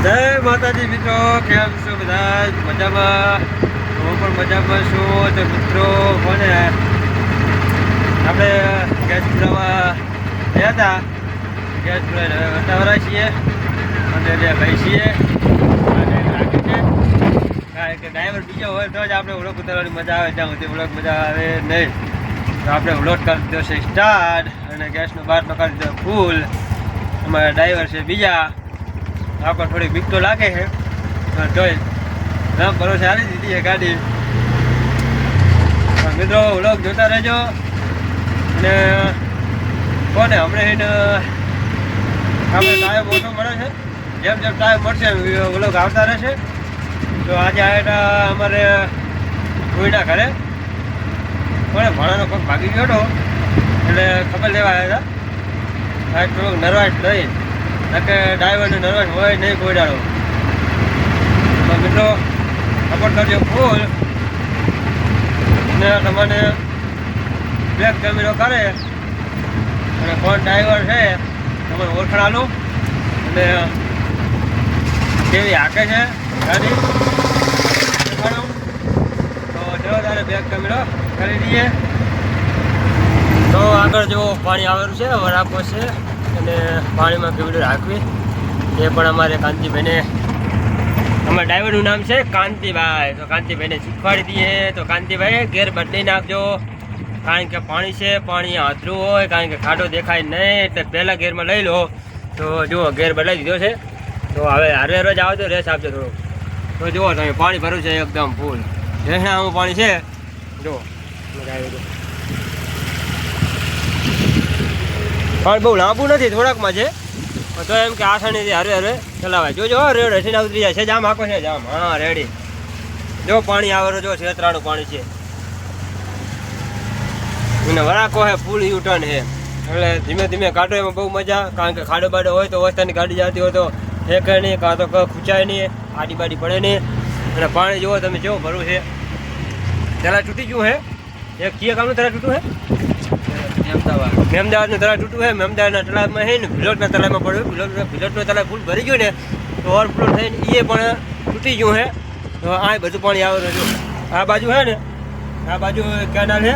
જય માતાજી મિત્રો, કેમ છો બધા? મજામાં? હું પણ મજામાં છું. તો મિત્રો કોને આપણે ગેસ પુરાવા ગયા હતા. ગેસ પુરાવા વટાવરા છીએ અને બે ભાઈ છીએ અને લાગે છે કારણ કે ડ્રાઈવર બીજો હોય તો જ આપણે વ્લોગ ઉતારવાની મજા આવે. ત્યાં સુધી વ્લોગ મજા આવે નહીં. તો આપણે વ્લોગ કરી દીધો છે સ્ટાર્ટ અને ગેસનો બાટલો કરી દીધો ફૂલ. અમારા ડ્રાઈવર છે બીજા. આપણે થોડી બીક તો લાગે છે તોય રામ ભરોસે હારી દીધી છે ગાડી. મિત્રો વ્લોગ જોતા રહેજો અને કોને હમણાં એને આપણે ટાઈમ ઓછો મળે છે. જેમ જેમ ટાઈમ મળશે વ્લોગ આવતા રહેશે. તો આજે આવ્યા અમારે કોઈના ઘરે કોને ભાડાનો પગ ભાગી ગયો હતો એટલે ખબર લેવા આવ્યા હતા. થોડુંક નર્વાઈસ લઈ કે ડ્રાઈવરને નર્વસ હોય નહીં કોઈ દાડો. તો મિત્રો સપોર્ટ કરજો ફૂલ ને તમને બેક કેમેરો કરે અને કોણ ડ્રાઈવર છે તમને ઓળખાણું અને કેવી હાકે છે ગાડી દેખાડું. તો ચલો તારે બેક કેમેરો કરી દઈએ. તો આગળ જો પાણી આવેલું છે વરાપો છે અને પાણીમાં કેવી રીતે રાખવી એ પણ અમારે કાંતિભાઈને અમારા ડ્રાઈવરનું નામ છે કાંતિભાઈ. તો કાંતિભાઈને શીખવાડી દઈએ. તો કાંતિભાઈ ગેર બદલી નાખજો કારણ કે પાણી છે, પાણી આતરું હોય કારણ કે ખાડો દેખાય નહીં એટલે પહેલાં ગેરમાં લઈ લો. તો જુઓ ગેર બદલાઈ દીધો છે. તો હવે હારે રોજ આવજો રેસ આપજો થોડુંક. તો જુઓ તમે પાણી ભર્યું છે એકદમ ફૂલ. આવું પાણી છે જુઓ પણ બહુ લાંબુ નથી, થોડાકમાં છે તો એમ કે આસાનીથી હરે હરે ચલાવાય. જોજો રેડ હસીને ઉતરી જાય છે. જામ આખો છે જામ. હા રેડી. જો પાણી આવેલું જો છેતરાનું પાણી છે અને વરાકો છે ફૂલ યુટર્ન છે એટલે ધીમે ધીમે કાઢો એમાં બહુ મજા. કારણ કે ખાડો બાડો હોય તો વસ્તાની ગાડી જતી હોય તો ફેંકે નહીં કાં તો ખૂંચાય નહીં, આડી બાડી પડે નહીં. અને પાણી જુઓ તમે કેવું ભરવું છે. તળા તૂટી ગયું છે. એક કીએ કામનું તળા તૂટું છે. મેમદાવાદનું તળાવ તૂટું છે. મેમદાવાદના તળાવમાં છે ને ભિલોટના તળાવમાં પડ્યું. ભિલોટનું તળાવ ફૂલ ભરી ગયું ને તો ઓવરફ્લો થઈને એ પણ તૂટી ગયું છે. તો આ બધું પાણી આવેલું છે. આ બાજુ છે ને આ બાજુ કેનાલ છે.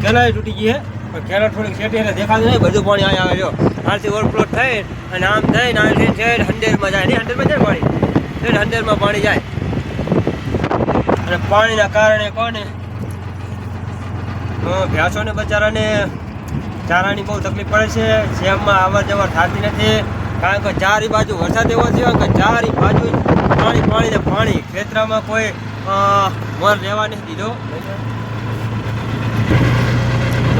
કેનાલ તૂટી ગઈ છે પણ કેનાલ થોડીક સેટી એટલે દેખાતું નહીં. બધું પાણી અહીં આવે જો આથી ઓવરફ્લો થઈ અને આમ થઈને આથી છેડ હંડેરમાં જાય નહીં. હંડેરમાં જાય પાણી છેડ હંડેરમાં પાણી જાય અને પાણીના કારણે કોને ભેંસોને બચારાને ચારાની બહુ તકલીફ પડે છે. શેમમાં અવર જવર થતી નથી કારણ કે ચારે બાજુ વરસાદ એવો થયો કે ચારે બાજુ પાણી પાણી ને પાણી. ખેતરામાં કોઈ મોર રહેવા નહીં દીધો.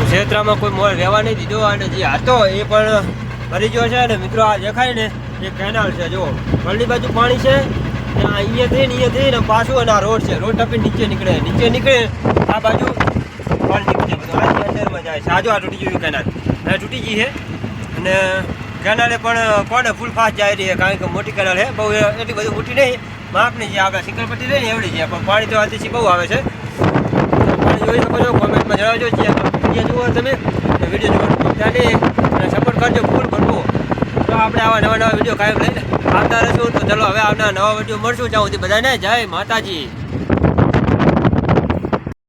ક્ષેત્રમાં કોઈ મોર રહેવા નહીં દીધો અને જે હતો એ પણ ભરી ગયો છે. અને મિત્રો આ દેખાય ને એ કેનાલ છે. જુઓ ઘરની બાજુ પાણી છે અહીંયાથી ને પાછું અને આ રોડ છે. રોડ ટપી નીચે નીકળે આ બાજુ પાણી નીકળે બધું આ અંદરમાં જાય છે. આજો આ તૂટી ગયું કેનાલ હવે તૂટી ગઈ છે અને કેનાલે પણ કોને ફૂલ ફાસ્ટ જાય રહી છે કારણ કે મોટી કેનાલ છે. બહુ એટલી બધી મોટી નહીં, માપની જે આપણે સિંગલપટ્ટી રહી ને એવડી છે પણ પાણી તો આથી બહુ આવે છે. પાણી જોઈ શકો છો. કોમેન્ટમાં જણાવજો વિડીયો જુઓ તમે વિડીયો જોવાનું ત્યાંથી અને સપોર્ટ કરજો ફૂલ ભરવું. તો આપણે આવા નવા વિડીયો કાયમ લઈને આવતા રહીશું. તો ચલો હવે આવનાર નવા વિડીયો મળશું. ત્યાં સુધી બધાને જય માતાજી.